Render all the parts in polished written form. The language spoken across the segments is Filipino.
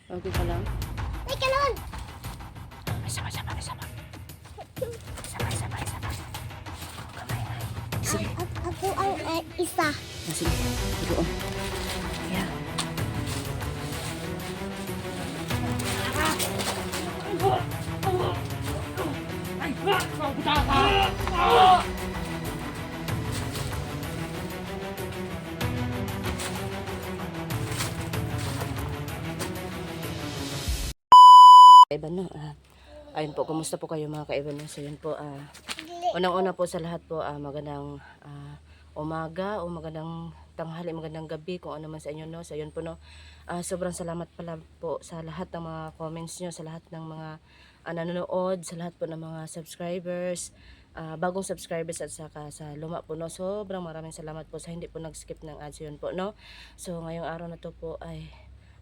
Okay ka lang? Ay, kanon! Sama. Sige. Ako ang isa. Sige. Doon. Ayan. Kaiban, no? Ayun po, kumusta po kayo mga kaiban? So yun po, unang-una po sa lahat po, magandang umaga o magandang tanghali, magandang gabi kung ano man sa inyo, no? So yun po, no? Sobrang salamat pala po sa lahat ng mga comments nyo, sa lahat ng mga nanonood, sa lahat po ng mga subscribers, bagong subscribers at saka sa luma po, no? Sobrang maraming salamat po sa hindi po nag-skip ng ads, yun po, no? So ngayong araw na to po ay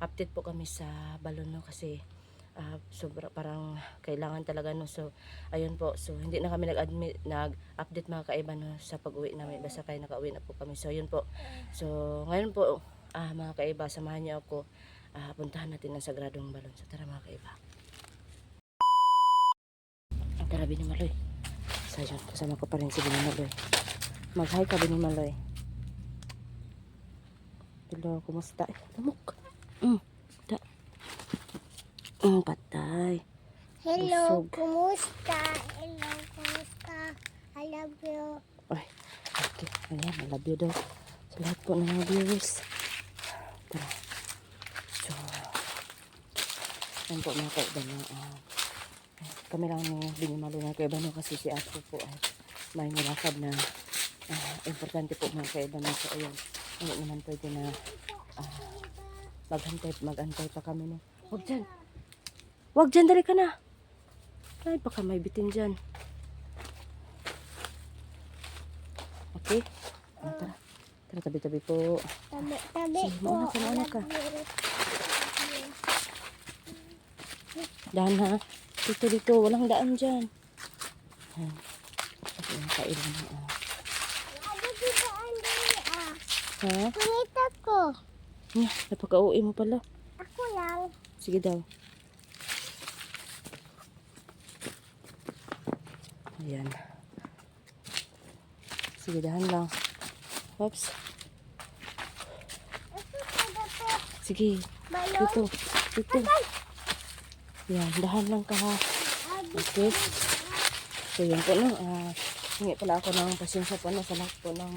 update po kami sa balon, no? Kasi sobra parang kailangan talaga, no. So ayun po, so hindi na kami nag-update mga kaiba, no, sa pag-uwi namin basta kaya nakauwi na po kami. So ayun po, so ngayon po mga kaiba, samahan niyo ako, puntahan natin ang sagradong balon. So tara mga kaiba, tara Binimaloy. So yun, kasama ko pa rin si Binimaloy. Mag-hi ka Binimaloy. Hello, kumusta? Lamok. Da. Patay. Hello, Busog. kumusta? Hello, kumusta? I love you. Ay, okay. Ayan, I love you daw. Sa lahat po ng mga viewers. Tara. So, yan po mga kaiban, kami lang ni Binimalo na kaiban, kasi si Apo po ay may nilakad na importante po mga kaiban. So, ayun. Hindi naman pwede na mag-antay pa kami, no. Huwag dyan. Huwag dyan, dali ka na. Ay, baka may bitin dyan. Okay? Tara. Tara, tabi-tabi po. Tabi Sige, po. mauna ka. Daan ha. Dito. Walang daan dyan. Ayan. Kasi yung kailan na. Ano dito ang dali Ha? Kunita ko. Napaka-uwi mo pala. Ako lang. Sige daw. Ayan. Sige, dahan lang. Oops. Ito kada po. Sige. Balon. Dito. Yan, dahan lang ka ha. Okay. So yun po, no. Hingi pala ako ng pasensya po, no, sa lahat po ng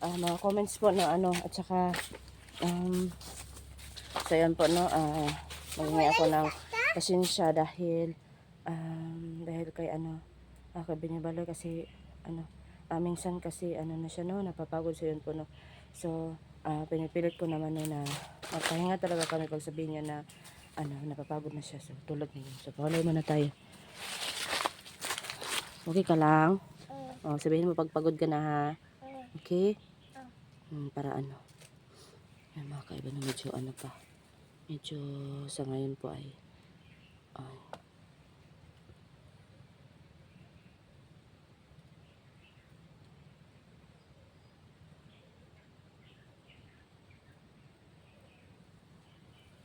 mga comments po na at saka so yun po, no. Maghingi ako ng pasensya dahil kay kay Binibaloy, kasi minsan kasi na siya, no, napapagod. So yun po, no. So pinipilit ko naman, no, na magpahinga talaga kami pag sabihin niya na napapagod na siya. So tulad niyo. So pawalay muna tayo. Okay ka lang? Sabihin mo pag pagod ka na ha. Okay? Para yan mga kaiba, na medyo pa. Medyo sa ngayon po ay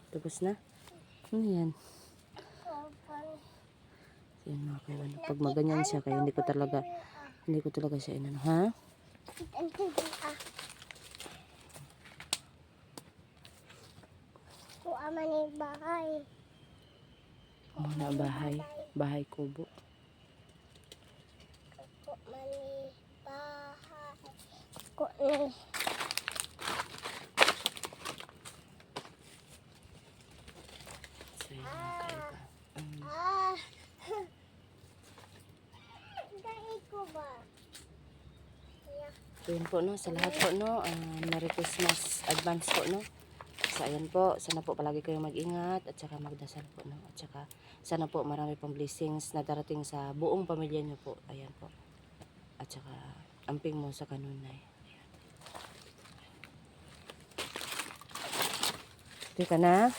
tapos na? Ano yan? So, yan mga kaiba, pag maganyan siya, kaya hindi ko talaga siya ha? Ko aman yung bahay. Na bahay kubo. Ko mani bahay. Ko ni. So yan mga kaiba. Dahil ko ba? So yun po, no, sa lahat po, no, Merry Christmas advance po, no. So ayan po, sana po palagi kayong mag-ingat at saka magdasal po, no. At saka sana po marami pang blessings na darating sa buong pamilya niyo po. Ayan po. At saka amping mo sa kanunay. Ayan. Dito ka na?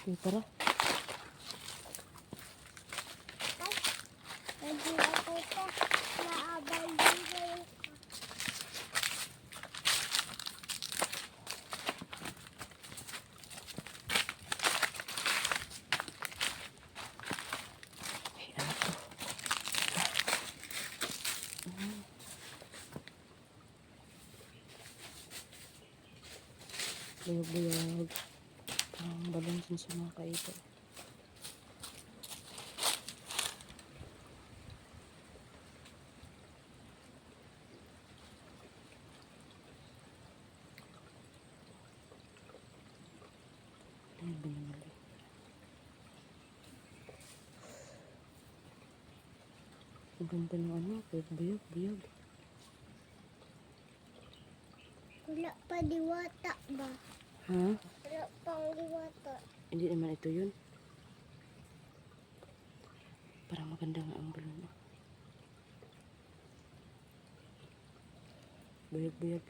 Dito ra. Hindi ako pa naabal dito. Buyog-buyog. Ang balon din sa mga kaibon. Ayan, binamali. Ang ganda ng ano, buyog-buyog. Wala pa diwata ba? Ha? Wala pang diwata. Hindi naman ito yun. Parang maganda nga ang balon. Buyog-buyog.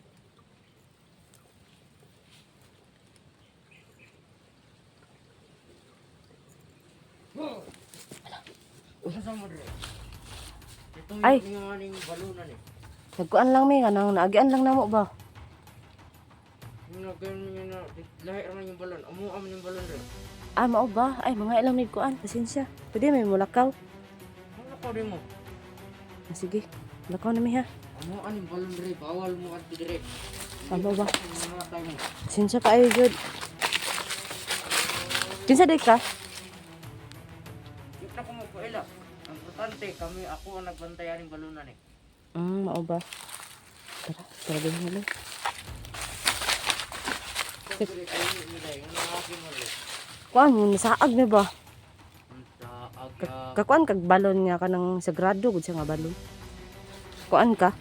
Ay! Yung aning balunan eh. Nagkuan lang may kanang naagian lang namo ba? Yung nagkaroon niya na, lahir naman yung balon. Umuam yung balon rin. Ah, mao ba? Ay, mga ilang may kuan. Pasensya. Pwede may mulakaw. Ano ka rin mo? Ah, sige. Mulakaw na may ha. Umuam yung balon rin. Bawal mo at dire. Tama ba? Mga matay mo. Pasensya ka ayo jud. Kinsa day ka? Kita ko mo po ila. Ang importante, kami, ako ang nagbantayan ng balunan eh. Mao ba? Tara, tara din mo lang. Kung dire kayo nila, yung nangaki mo rin. Kuan mo nasaag na ba? Sa aga, Kakuan kag balon nga kanang sagrado gud siya nga balon. Kuan ka?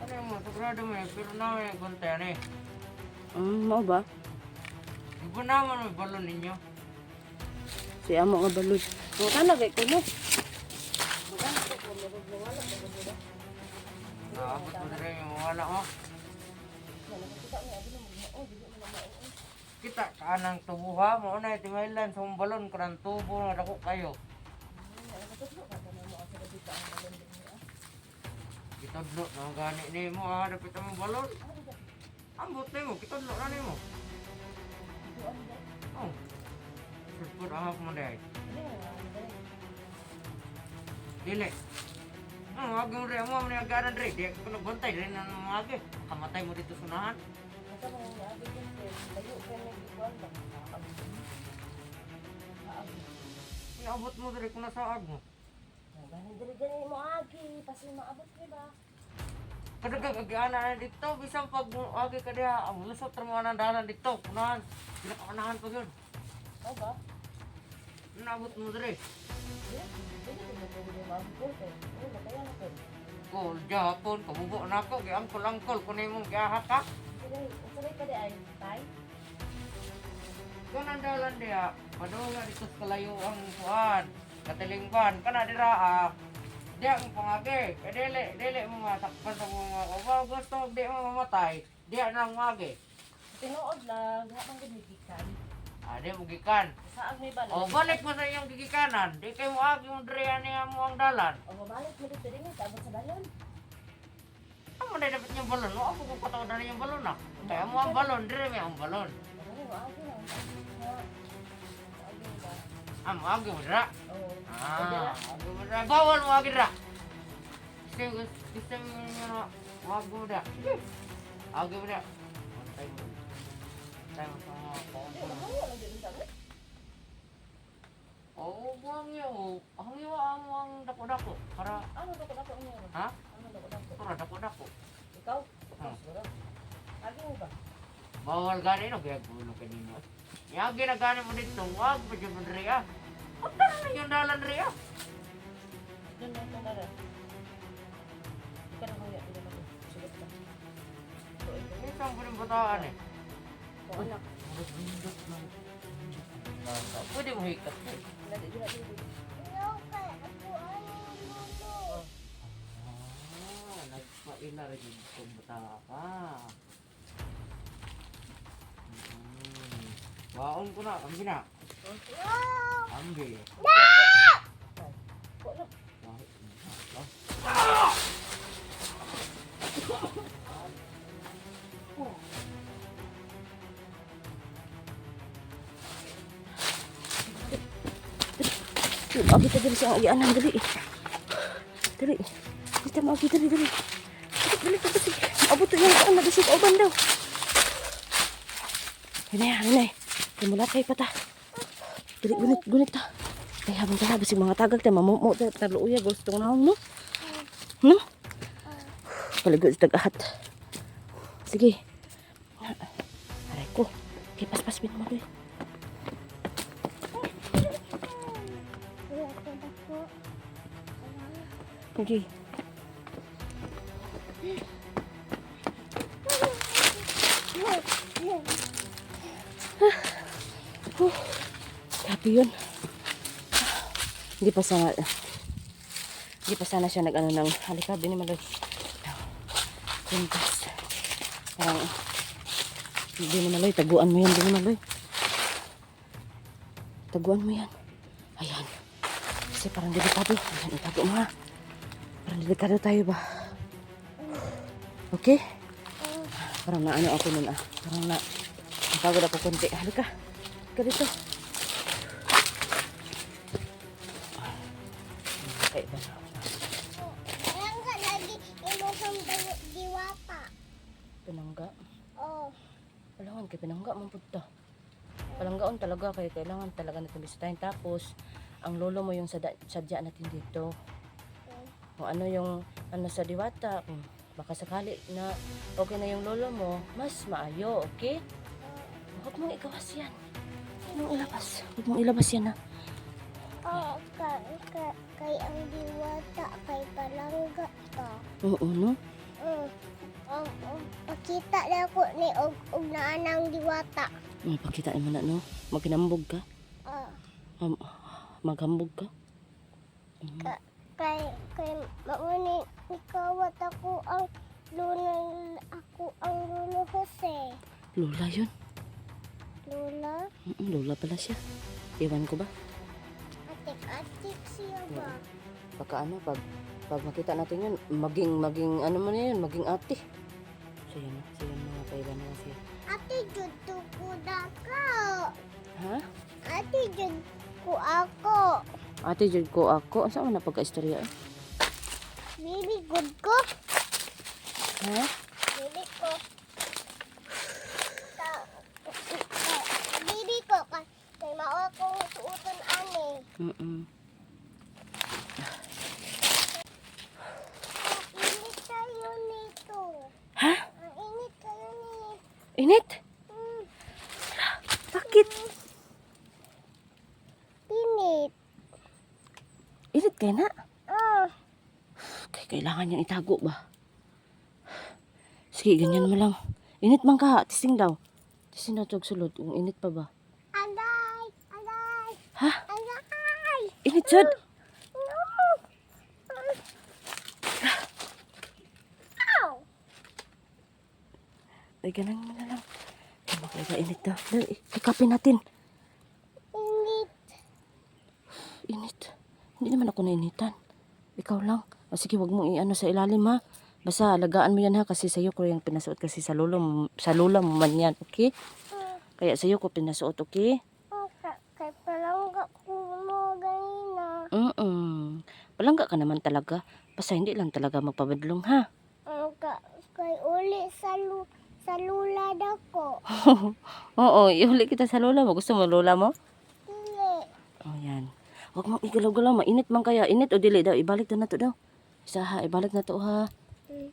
ano yung mga sagrado mo eh, pero naman yung bantayan eh. Mao ba? Di ba naman may balon ninyo? Si amo nga balon. Mo kana gay ko mo. Naabot mo dire yung wala mo. Kita kanang tubuha mo na timailan sa balon kanang tubo na dako kayo. Kitadlo na gani nimo dapat ang balon. Ambot nimo kitadlo na nimo. Oh. Pud ahap mo dai. Dili. Wag mo rin mo na garan rin. Di ko nagbantay rin na mga kamatay mo dito sunahan. Inaabot mo diri kung nasaag mo. Dili mo agi, pasi maabot ni ba? Kada gagana na dito, bisang pag agi ka diha, ang lusot ra mo nang dalan dito, kunahan. Pinakaunahan pa yun. Mao ba? Inaabot mo diri. Kol Japon, kamubo na ako, giangkol-angkol kun imong giahak ka. Kung ang dalan diha, padunga dito sa kalayo ang kuan, katilingban, kana dira diha ang pangagi. Dili mo masakpan sa mga kabaw, gusto di mo mamatay, diha na ang magi. Tinuod lang, diha man gid gikan. Di mo gikan. Saag may balon. O balik mo sa iyong gigikanan, di kay mo agi mo diri niya mo ang dalan. O mabalik mo dito din sa abot sa balon. Amo na dapat yung balon, no? Ako kung patawad na yung balon na. Kaya mo ang balon, diri may ang balon. Ano agi lang. Agi ba? Amo agi mo dira. Oo. Agi mo dira. Bawal mo agi dira. Gusto mo nyo wag mo dira. Agi mo dira. Antay mo. Antay mo sa mga kaumpo. Oo, hangyo. Hangyo ang dako-dako. Para, Ano dako-dako niyo? ha? Ano dako-dako? Para dako-dako. Ikaw? Ha. Agi mo ba? Bawal gani no kaya gulo ka ninyo. Yang ginagani mo dito, wag mo dyan mo diri. Punta na yung dalan diri. Doon na ito na rin. Ika na kuya, ika na kuya. Sugat ka. Isang po ng bataan eh. O anak. Pwede mo hikat. Dali, dali, dali. Ayaw ka. Ako ayaw mo. Nagpaila rin yung bata ka. Waon ko na, ambi na. Ambi. Abi kita dali sa agianan dali. Dali. Kita mau kita dali. Dali dali. Abot to yung kan nagisip oban daw. Hinay. Mula kay pata. Dili gunit ta. Ay habang ta basig mga tagag ta mamumo ta taluya gusto na no. No? Paligo sa tagahat. Sige. Aray ko. Okay, pas bin mo doy. Okay. Grabe yun. Hindi pa sana siya nag-ano ng halika, bini maloy. Kuntas. Parang, bini maloy, taguan mo yan, bini maloy. Taguan mo yan. Ayan. Kasi parang delikado. Ayan, itago mo ha. Parang delikado tayo ba? Okay? Parang naano ako nun ah. Parang napagod ako konti. Halika. Halika dito. Okay ba? Parang ka lagi ilusong diwata. Pinangga. Oh. Kailangan kay pinangga man pud ta. Palanggaon talaga kay kailangan talaga natin bisitahin. Tapos ang lolo mo yung sadya natin dito. Kung ano yung ano sa diwata, baka sakali na okay na yung lolo mo, mas maayo, okay? Huwag mong ikawas yan. Huwag mong ilabas. Huwag mong ilabas yan ha. Oh, kay ang diwata, kay palangga ka. Oo, no? Pakita na ko ni og naanang diwata. Pakita mo na, no? Magkinambog ka? Maghambog ka? Kay mauni ikawat ako ang Lolo Jose. Lola yun. Lola, Lola pala siya. Iwan ko ba? atik siya ba? Baka ano, pag makita natin yun, maging ano mo na yun, maging ate. So yun mga kailan na siya. Ate jud ko dako. Ha? Ate jud ko ako. Ate jud ko ako. Asa man na pagka-istorya eh? Really good ko. Ha? Really ko. Bibi ko kay mao akong suoton ani. Ang init kayo nito. Ha? Ang init kayo ni. Init? Bakit? Init. Init kaya na? Kailangan niyang itago ba? Sige, ganyan mo lang. Init man ka, tising daw. Tising daw sulod. Kung init pa ba? Agay. Ha? Agay. Init jud? No. Ow. Ay, ganun mo na lang. Makaiba init daw. Dali, ikapin natin. Init. Init. Hindi naman ako nainitan. Ikaw lang. O sige, wag mong i-ano sa ilalim ha. Basta alagaan mo yan ha. Kasi sa'yo ko yung pinasuot kasi sa lula mo man yan. Okay? Kaya sa'yo ko pinasuot. Okay? Kay palangga ko mo ganina. Palangga ka naman talaga. Basta hindi lang talaga magpabadlong ha. Kay uli sa lula dako. Oo, ihuli kita sa lola mo. Gusto mo lola mo? Dili. Oh, yan. Huwag mong igalaw-galaw. Mainit man kaya. Init o dili daw. Ibalik na to daw. Isa ha. Ibalik na to ha.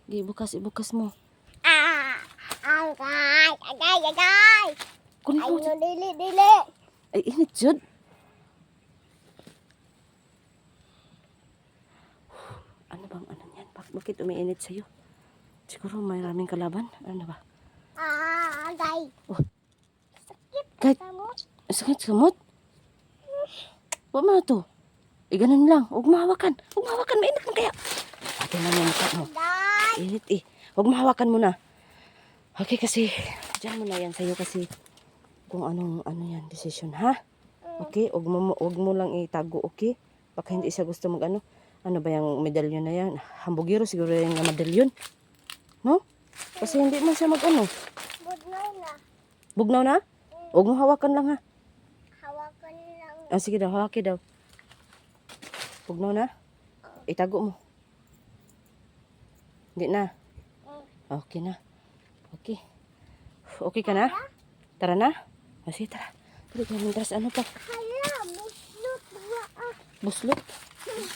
Ibukas mo. Agay. Kunin Ay mo. no dili. Ay, init jud. Ano bang ano yan? Bakit umiinit sa'yo? Siguro may raming kalaban. Ano ba? Agay. Oh. Sakit Kahit- ka mo. Sakit sa kamot? Huwag mo na to. Ganun lang. Huwag mahawakan. Mainit lang kaya. Atin lang yung mukha mo. Day. Init eh. Huwag mahawakan mo na. Okay, kasi diyan mo na yan sa'yo kasi kung ano yan, decision, ha? Okay? Huwag mo lang itago, okay? Baka hindi siya gusto mag ano. Ano ba yung medalyon na yan? Hambugiro siguro yung medalyon. No? Kasi hindi man siya mag ano. Budnaw na. Bugnaw na? Huwag mo hawakan lang, ha? Hawakan lang. Sige daw, hawaki daw. Bugnaw na? Itago mo. Hindi na. Okay na. Okay. Okay ka na? Tara na. Sige, tara. Dali ka mintras ano pa. Hala, buslot ba ah? Buslot.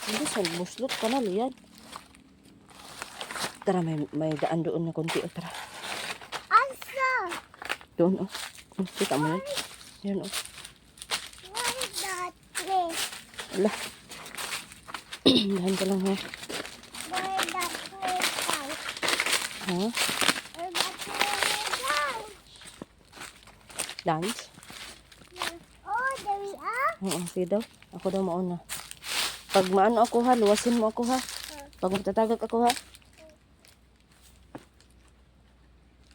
Hindi sa buslot ka na, liyan. Tara, may daan doon na konti. O, tara. Asa? Doon, oh. Kita mo yan? Yan, oh. What is that place? Ala. Dahan ka lang, ha? Where is that place down? Ha? Where that place down? Dance? Oh, there we are. Oo, sige daw. Ako daw mauna. Pag maano ako ha, luwasin mo ako ha. Pag magtatagak ako ha.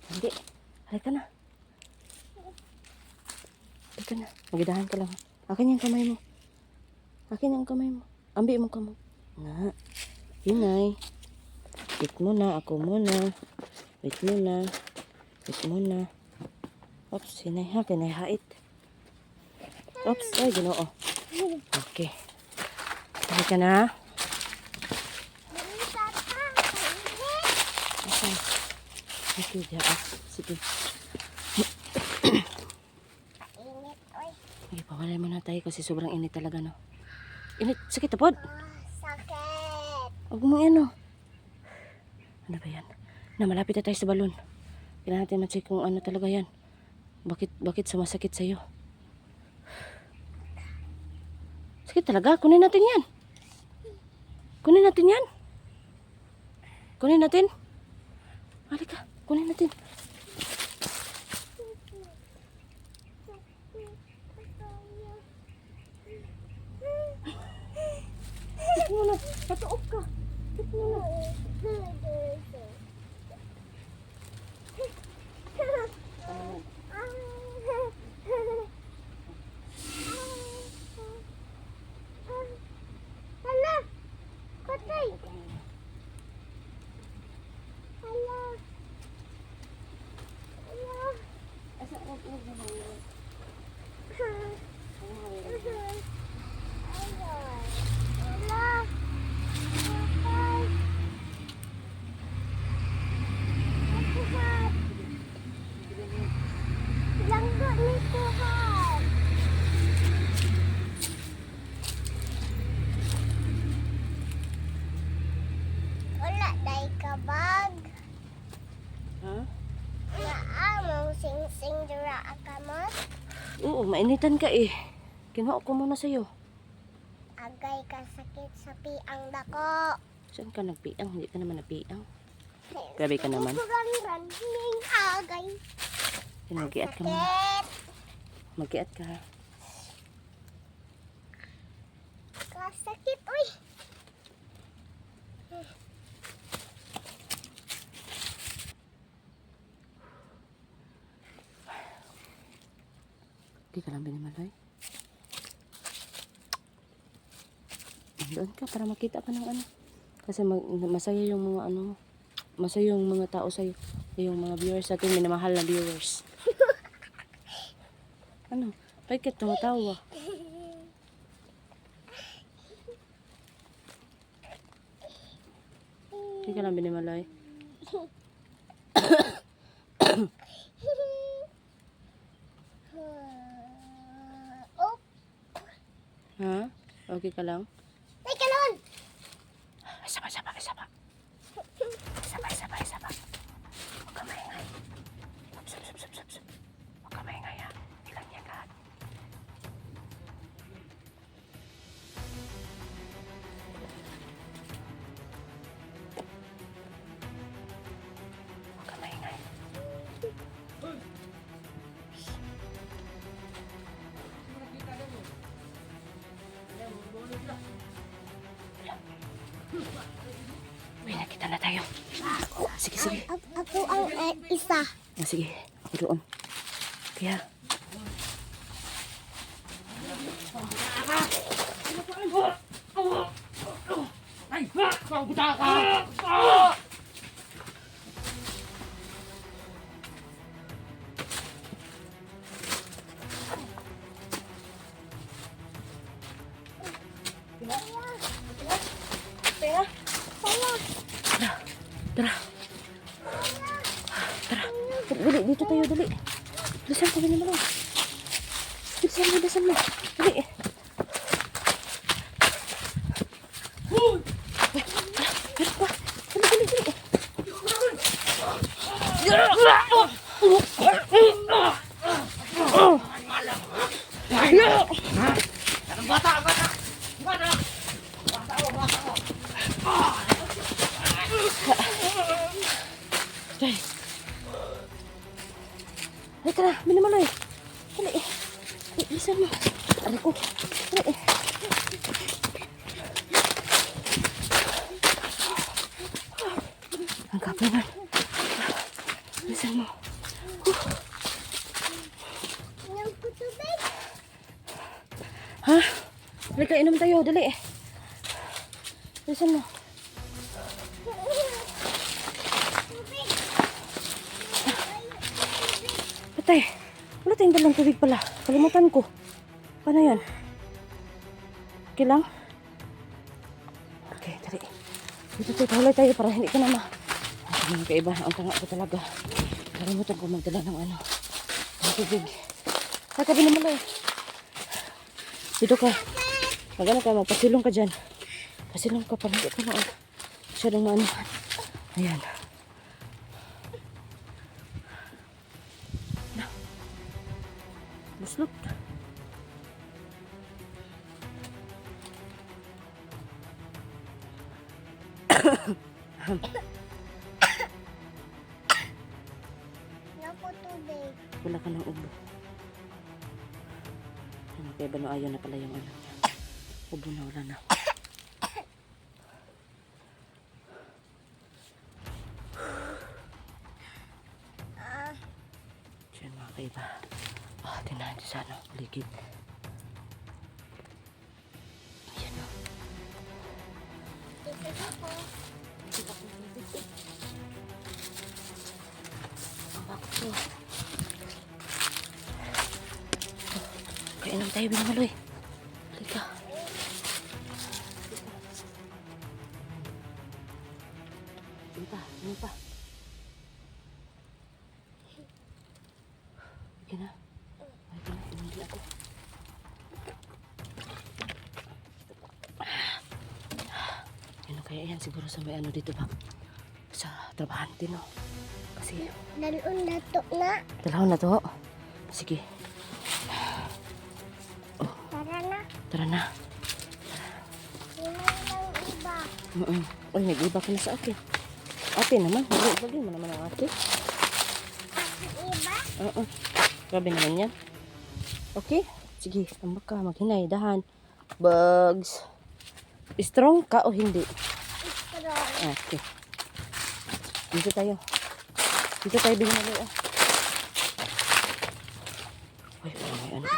Hindi. Halika na. Halika na. Magidahan ka lang ha. Akin yung kamay mo. Akin yung kamay mo. Ambi mo kamo. Na. Hinay. Wait muna. Ako muna. Wait muna. Wait muna. Oops. Hinay ha. Kinahait. Oops. Ay, ginoo. Okay. Halika na. There is that house. Okay. Okay, diya. Sige. Init, oy. Sige, pawalay muna tayo kasi sobrang init talaga, no? Init. Sakit, tapod. Sakit. Huwag mo yan, no? Ano ba yan? Na, malapit na tayo sa balon. Kailangan natin ma-check kung ano talaga yan. Bakit sumasakit sa'yo? Sakit talaga. Kunin natin yan. Kunin natin yan. Kunin natin. Halika. Kunin natin. Tik mo na. Patuok ka. Tik mo na. Hala! Patay! Hala! Hala! Hala! Patay! Kuhat! Langgo ni Kuhat! Wala day ka bag. Ha? Naamong sing-sing dura akamot. Oo, mainitan ka eh. Kinuha ko muna sa'yo. Agay ka sakit sa piang dako. Saan ka nagpiang? Hindi ka naman nagpiang. Grabe ka naman. Ran ning agay. Mag-iat ka muna. Sakit. Mag-iat ka ha. Kasakit, uy. Hindi ka lang binimalay. Doon ka para makita ka ng ano. Kasi masaya yung mga ano. Masaya yung mga tao sa'yo. Yung mga viewers natin. Minamahal na viewers. Ano? Bakit ka tumatawa? Hindi ka lang binimalay. Oh, Ha? Okay ka lang? may kalon. Isa pa. Huwag ka maingay. Sup. Huwag ka maingay ha. Ilang niya ka. Huwag ka maingay. Uy, nakita na tayo. Sige. Ako ang isa. Sige, ako doon. Kaya, Ay! Pagbuta ka! tara. Dali, dito tayo, dali. Bilisan ko na naman. Bilisan mo. Dali. Meron pa. Dali. Anong bata? Dali. Halika na, Binimaloy. Dali. Bilisan mo. Aray ko. Dali. Ang kapanan. Bilisan mo. Inom ko tubig. Ha? Halika, inom tayo. Dali. Bilisan mo. Patay. Wala tayong dalang tubig pala. Kalimutan ko. Paano yan? Okay lang? Okay, dali. Dito tayo. Pahulay tayo para hindi ka na ma... Ang kaiba. Ang tanga ko talaga. Kalimutan ko magdala ng ano. Ng tubig. Saka Binimaloy. Dito ka. Magano ka. Magpasilong ka dyan. Pasilong ka para hindi ka na. Masyadong maano. Ayan. Buslot. Inom ko tubig. Wala ka ng ubo. Ano kaya ba no ayaw na pala yung ano. Ubo na wala na. Diyan mga kaiba. Tinahan siya sa ano. Ligid. Ayan o. Tubig ako. Ang bakit to. Kainom tayo Binimaloy. Halika. Ano pa? Okay na. Inom din ako. Ano kaya yan? Siguro sa may ano dito ba? Sa trabahante, no? Kasi, Dalon na to na. dalawang na to. Sige, Tara na. tara na. Inom lang iba. Uy, nag-iba ka na sa akin. Ate naman. Bagay mo naman ang ate. Iba? Oo. Grabe naman yan. Okay? Sige, tambak ka. Maghinay. Dahan. Bugs. Strong ka o hindi? Strong. Okay. Dito tayo. Dito tayo Binimaloy. Uy, may ano.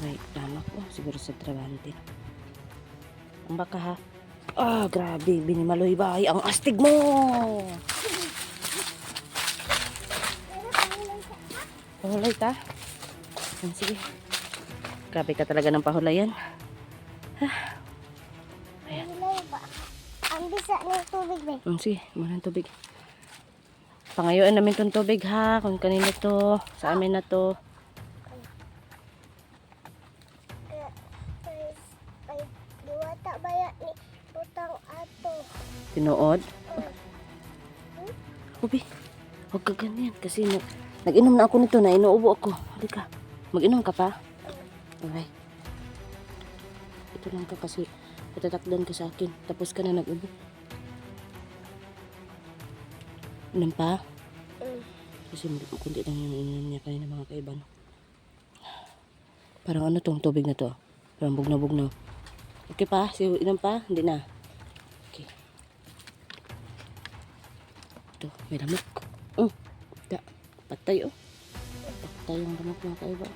May damak ko. Siguro sa trabante. Tambak ka ha. Grabe. Binimaloy ba? Ay, ang astig mo. Pahulay ta. Sige. Grabe ka talaga ng pahulayan. Inom ba? Ang bisa ng tubig ba? Sige, muna ng tubig. Pangayuan namin tong tubig ha. Kung kanino to. Sa amin na to. Ay, diwata ba yan ni Putang Ato? Tinuod. Ubi. Huwag ka ganyan. Kasi nag-inom na ako nito. Na inuubo ako. Halika. Mag-inom ka pa? Okay. Ito lang ka kasi patatakdan ka sa akin. Tapos ka na nag-ubo. Inom pa? Kasi kundi lang yung ininom niya kanina mga kaiba. No? Parang ano tong tubig na to? Parang bugnaw-bugnaw. Okay pa? Inom pa? Hindi na. Okay. Ito, may lamok. Patay oh. Patay yung lamok mga kaiba.